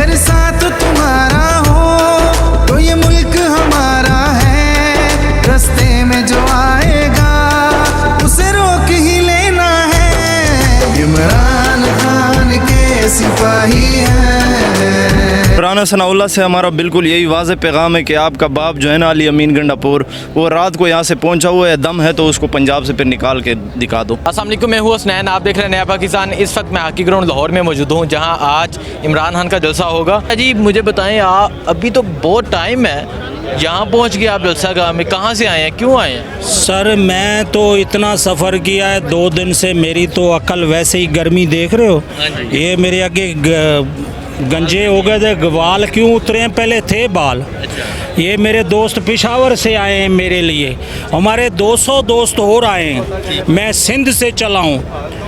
अगर साथ तुम्हारा हो तो ये मुल्क हमारा है, रास्ते में जो आएगा उसे रोक ही लेना है। इमरान खान के सिपाही हैं। राना सनाउल्लाह से हमारा बिल्कुल यही वाज़ेह पैगाम है कि आपका बाप जो है ना अली अमीन गंडापुर, वो रात को यहाँ से पहुँचा हुआ है, दम है तो उसको पंजाब से फिर निकाल के दिखा दो। अस्सलाम वालेकुम, मैं हूँ हसनैन, आप देख रहे हैं नया पाकिस्तान। इस वक्त मैं हॉकी ग्राउंड लाहौर में मौजूद हूँ, जहाँ आज इमरान खान का जलसा होगा। जी मुझे बताएं, आप अभी तो बहुत टाइम है, यहाँ पहुँच गए आप जलसा गाह में, कहाँ से आए हैं, क्यों आए हैं? सर मैं तो इतना सफ़र किया है 2 दिन से, मेरी तो अकल वैसे ही गर्मी देख रहे हो, ये मेरे आगे गंजे हो गए थे, बाल क्यों उतरे हैं, पहले थे बाल। ये मेरे दोस्त पेशावर से आए हैं मेरे लिए, हमारे 200 दोस्त और आए हैं। मैं सिंध से चला हूँ,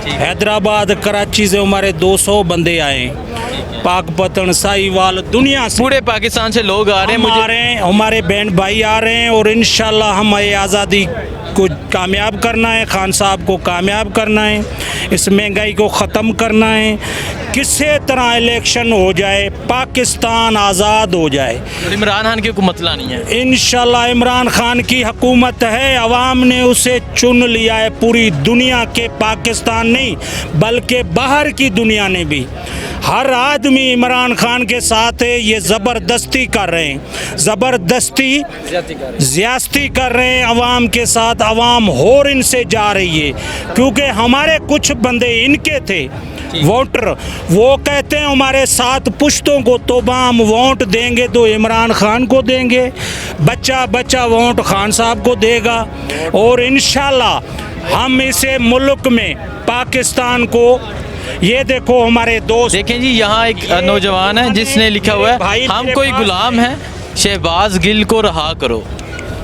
हैदराबाद कराची से हमारे 200 बंदे आए हैं, पाकपतन साहिवाल दुनिया से, पूरे पाकिस्तान से लोग आ रहे हैं। हमारे बहन भाई आ रहे हैं और इंशाल्लाह हमें आज़ादी को कामयाब करना है, खान साहब को कामयाब करना है, इस महंगाई को ख़त्म करना है, किसी तरह इलेक्शन हो जाए, पाकिस्तान आज़ाद हो जाए, इमरान खान की हुकूमत लानी है। इंशाल्लाह इमरान खान की हुकूमत है, अवाम ने उसे चुन लिया है, पूरी दुनिया के, पाकिस्तान नहीं बल्कि बाहर की दुनिया ने भी, हर आदमी इमरान खान के साथ है। ये ज़बरदस्ती कर रहे हैं, ज़बरदस्ती ज़्यादती कर रहे हैं अवाम के साथ, अवाम और इनसे जा रही है, क्योंकि हमारे कुछ बंदे इनके थे वोटर, वो कहते हैं हमारे 7 पुश्तों को तो हम वोट देंगे तो इमरान खान को देंगे, बच्चा बच्चा वोट खान साहब को देगा, और इंशाल्लाह हम इसे मुल्क में पाकिस्तान को, ये देखो हमारे दोस्त देखें जी, यहाँ एक नौजवान है जिसने लिखा हुआ है हम कोई गुलाम है, शहबाज गिल को रहा करो।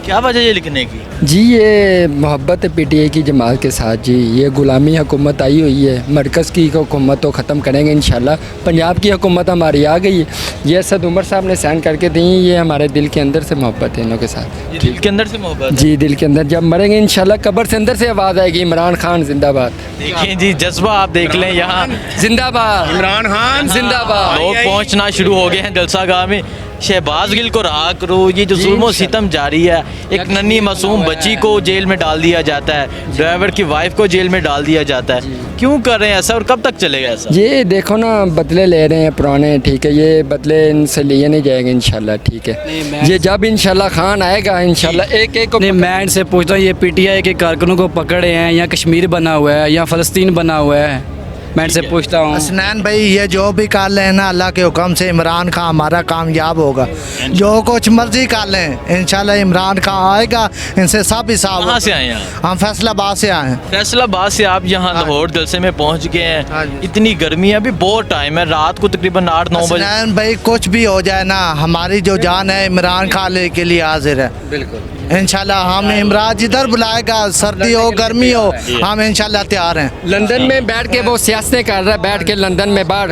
क्या वजह ये लिखने की? जी ये मोहब्बत है पीटीआई की जमात के साथ जी, ये गुलामी हुकूमत आई हुई है, मरकज़ की हुकूमत तो ख़त्म करेंगे इंशाल्लाह, पंजाब की हुकूमत हमारी आ गई है, ये असद उमर साहब ने साइन करके दी, ये हमारे दिल के अंदर से मोहब्बत है इनों के साथ। दिल के अंदर से मोहब्बत जी, दिल के अंदर, जब मरेंगे इंशाल्लाह कब्र से अंदर से आवाज़ आएगी इमरान खान जिंदाबाद। देखिए जी, जज्बा आप देख लें, यहाँ जिंदाबाद इमरान खान जिंदाबाद। लोग पहुँचना शुरू हो गए हैं जलसा गाह में। शहबाज गिल को रहा करो, ये जो जुल्म सितम जारी है, एक नन्ही मासूम बच्ची को जेल में डाल दिया जाता है, ड्राइवर की वाइफ को जेल में डाल दिया जाता है, क्यों कर रहे हैं ऐसा और कब तक चलेगा ऐसा? ये देखो ना, बदले ले रहे हैं पुराने, ठीक है, ये बदले इनसे लिए नहीं जाएंगे इंशाल्लाह, ठीक है, ये जब इंशाल्लाह खान आएगा इंशाल्लाह एक एक को। नहीं, मैं इनसे पूछता हूँ, ये पीटीआई के कारकुनों को पकड़े हैं, या कश्मीर बना हुआ है या फ़लस्तीन बना हुआ है, मैं इनसे पूछता हूँ। हसनैन भाई, ये जो भी कर लें ना, अल्लाह के हुक्म से इमरान खान हमारा कामयाब होगा, जो कुछ मर्जी कर लें इंशाल्लाह इमरान खान आएगा, इनसे सब हिसाब। कहाँ से आए हैं? हम फैसलाबाद से आए हैं। फैसलाबाद से आप यहाँ लाहौर जलसे में पहुँच गए हैं, इतनी गर्मी है, अभी बहुत टाइम है, रात को तकरीबन 8-9 बजे। हसनैन भाई, कुछ भी हो जाए ना, हमारी जो जान है इमरान खान के लिए हाजिर है, बिल्कुल इंशाल्लाह। हम इमरान जिधर बुलाएगा, सर्दी हो गर्मी हो, हम इंशाल्लाह तैयार हैं। लंदन में बैठ के वो सियासतें कर रहा है, बैठ के लंदन में बाहर,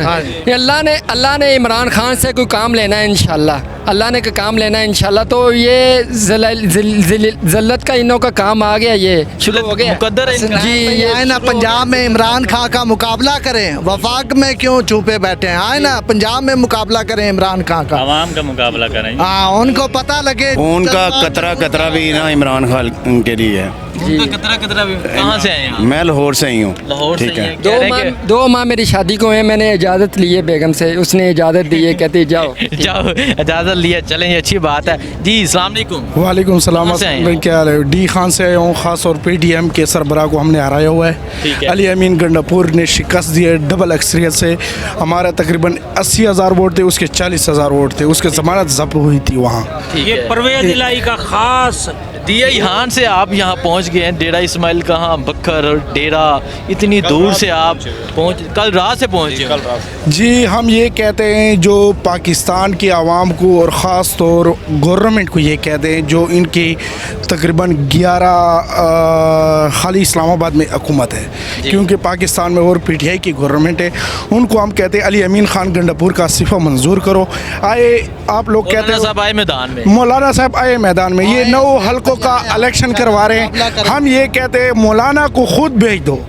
अल्लाह ने इमरान खान से कोई काम लेना है इंशाल्लाह, अल्लाह ने का काम लेना है इंशाल्लाह, तो ये ज़िल्लत का इनों का काम आ गया, ये शुरू हो गया मुकद्दर है जी। ये ना पंजाब में इमरान खान का मुकाबला करें, वफाक में क्यों छुपे बैठे हैं, आए ना पंजाब में मुकाबला करें इमरान खान का, आवाम का मुकाबला करें, हाँ उनको पता लगे, उनका कतरा भी ना इमरान खान के लिए है। कतरा भी। कहाँ से आए हैं? मैं लाहौर से ही हूँ। लाहौर से ठीक है। 2 माह मेरी शादी को है, मैंने इजाज़त ली है बेगम से, उसने इजाज़त दी है, कहती जाओ जाओ, इजाज़त लिया, चलें, ये अच्छी बात है जी। अस्सलाम वालेकुम। वालेकुम सलाम, क्या हाल है? डी खान से आया हूँ, ख़ास और पीटीएम के सरबराह को हमने हराया हुआ है, अली अमीन गंडापुर ने शिकस्त दी है डबल अक्सरियत से, हमारा तकरीबन 80,000 वोट थे, उसके 40,000 वोट थे, उसके ज़मानत ज़ब्त हुई थी वहाँ। ये परवेज़ इलाही का ख़ास दिया यहाँ से आप यहाँ पहुँच गए हैं, डेरा इस्माइल कहाँ, बखर डेरा, इतनी दूर से आप कल रात से पहुँचे? जी, हम ये कहते हैं जो पाकिस्तान की आवाम को और ख़ास तौर गवर्नमेंट को ये कहते हैं, जो इनकी तकरीबन 11 खाली इस्लामाबाद में हुकूमत है, क्योंकि पाकिस्तान में और पीटीआई की गवर्नमेंट है, उनको हम कहते हैं अली अमीन खान गंडापुर का इस्तीफ़ा मंजूर करो। आए आप लोग कहते हैं साहब आए मैदान में, मौलाना साहब आए मैदान में, ये 9 हल्कों का इलेक्शन करवा रहे हैं। हम ये कहते हैं मौलाना को खुद भेज दो।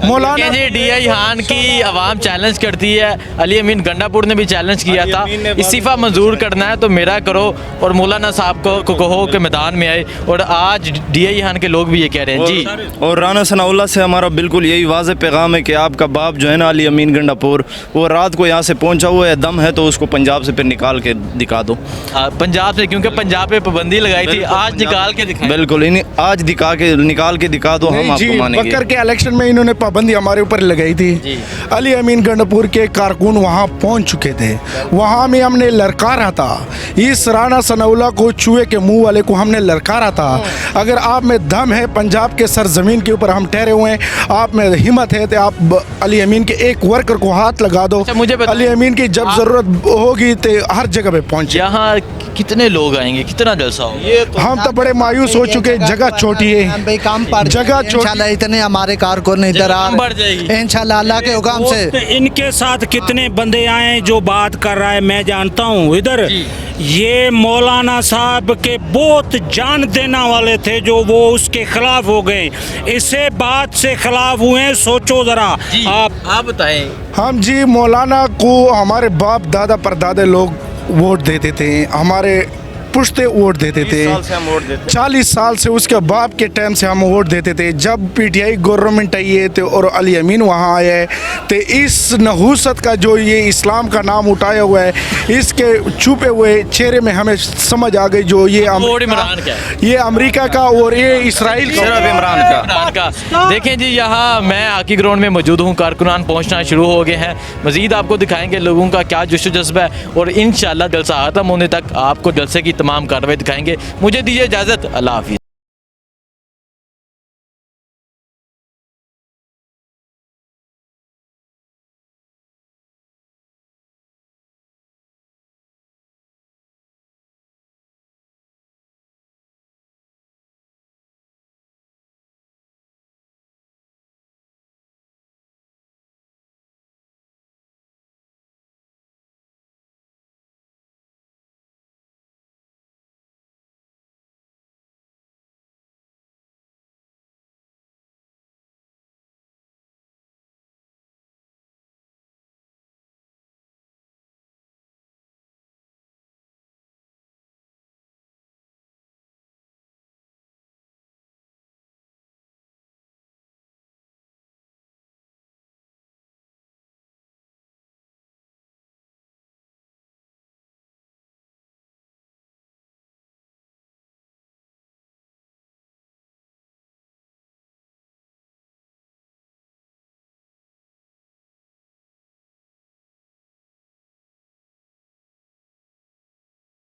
मौलाना जी DI हान की आवाम चैलेंज करती है, अली अमीन गंडापुर ने भी चैलेंज किया था, इस्तीफ़ा मंजूर करना है तो मेरा करो और मौलाना साहब को कहो कि मैदान में आए, और आज DI हान के लोग भी ये कह रहे हैं जी। और राना सनाउल्लाह से हमारा बिल्कुल यही वाज़ेह पैगाम है कि आपका बाप जो है ना अली अमीन गंडापुर, वो रात को यहाँ से पहुँचा हुआ है, दम है तो उसको पंजाब से फिर निकाल के दिखा दो। पंजाब से, क्योंकि पंजाब पे पाबंदी लगाई थी, आज निकाल के दिखाएं। बिल्कुल इन्हें आज निकाल के दिखा दो, हम जी, आपको मानेंगे। बकर के इलेक्शन में इन्होंने पाबंदी हमारे ऊपर लगाई थी। अली अमीन गंडापुर के कारकुन वहाँ पहुँच चुके थे, वहाँ में हमने ललकारा था, इस राना सनाउल्लाह को चूहे के मुंह वाले को हमने ललकारा था। अगर आप में दम है, पंजाब के सरजमीन के ऊपर हम ठहरे हुए हैं, आप में हिम्मत है तो आप अली अमीन के एक वर्कर को हाथ लगा दो। मुझे अली अमीन की जब जरूरत होगी तो हर जगह पे पहुँचे। यहाँ कितने लोग आएंगे, कितना जलसा होगा? हम तो बड़े मायूस हो चुके, जगह छोटी है, भाई काम पड़ जगह छोटी। इंशाल्लाह इतने हमारे कारकुन इधर आ बढ़ जाएगी इंशाल्लाह अल्लाह के हुक्म से। तो इनके साथ कितने बंदे आए जो बात कर रहा है मैं जानता हूँ इधर। ये मौलाना साहब के बहुत जान देना वाले थे जो वो उसके खिलाफ हो गए, इसे बात से खिलाफ हुए। सोचो जरा आप बताएं। हम जी मौलाना को हमारे बाप दादा परदादे लोग वोट देते थे, हमारे पुश्ते वोट देते थे, 40 साल से उसके बाप के टाइम से हम वोट देते थे। जब PTI गवर्नमेंट आई है तो और अली अमीन वहाँ आया है तो इस नहूसत का जो ये इस्लाम का नाम उठाया हुआ है, इसके छुपे हुए चेहरे में हमें समझ आ गई जो ये अमेरिका का और ये इसराइल इमरान का। देखें जी, यहाँ मैं हॉकी ग्राउंड में मौजूद हूँ, कारकुनान पहुँचना शुरू हो गए हैं। मज़ीद आपको दिखाएंगे लोगों का क्या जोश जज्बा है, और इंशाल्लाह जलसा ख़त्म होने तक आपको जलसे की तमाम कार्रवाई दिखाएंगे। मुझे दीजिए इजाज़त, अल्लाह हाफ़िज़।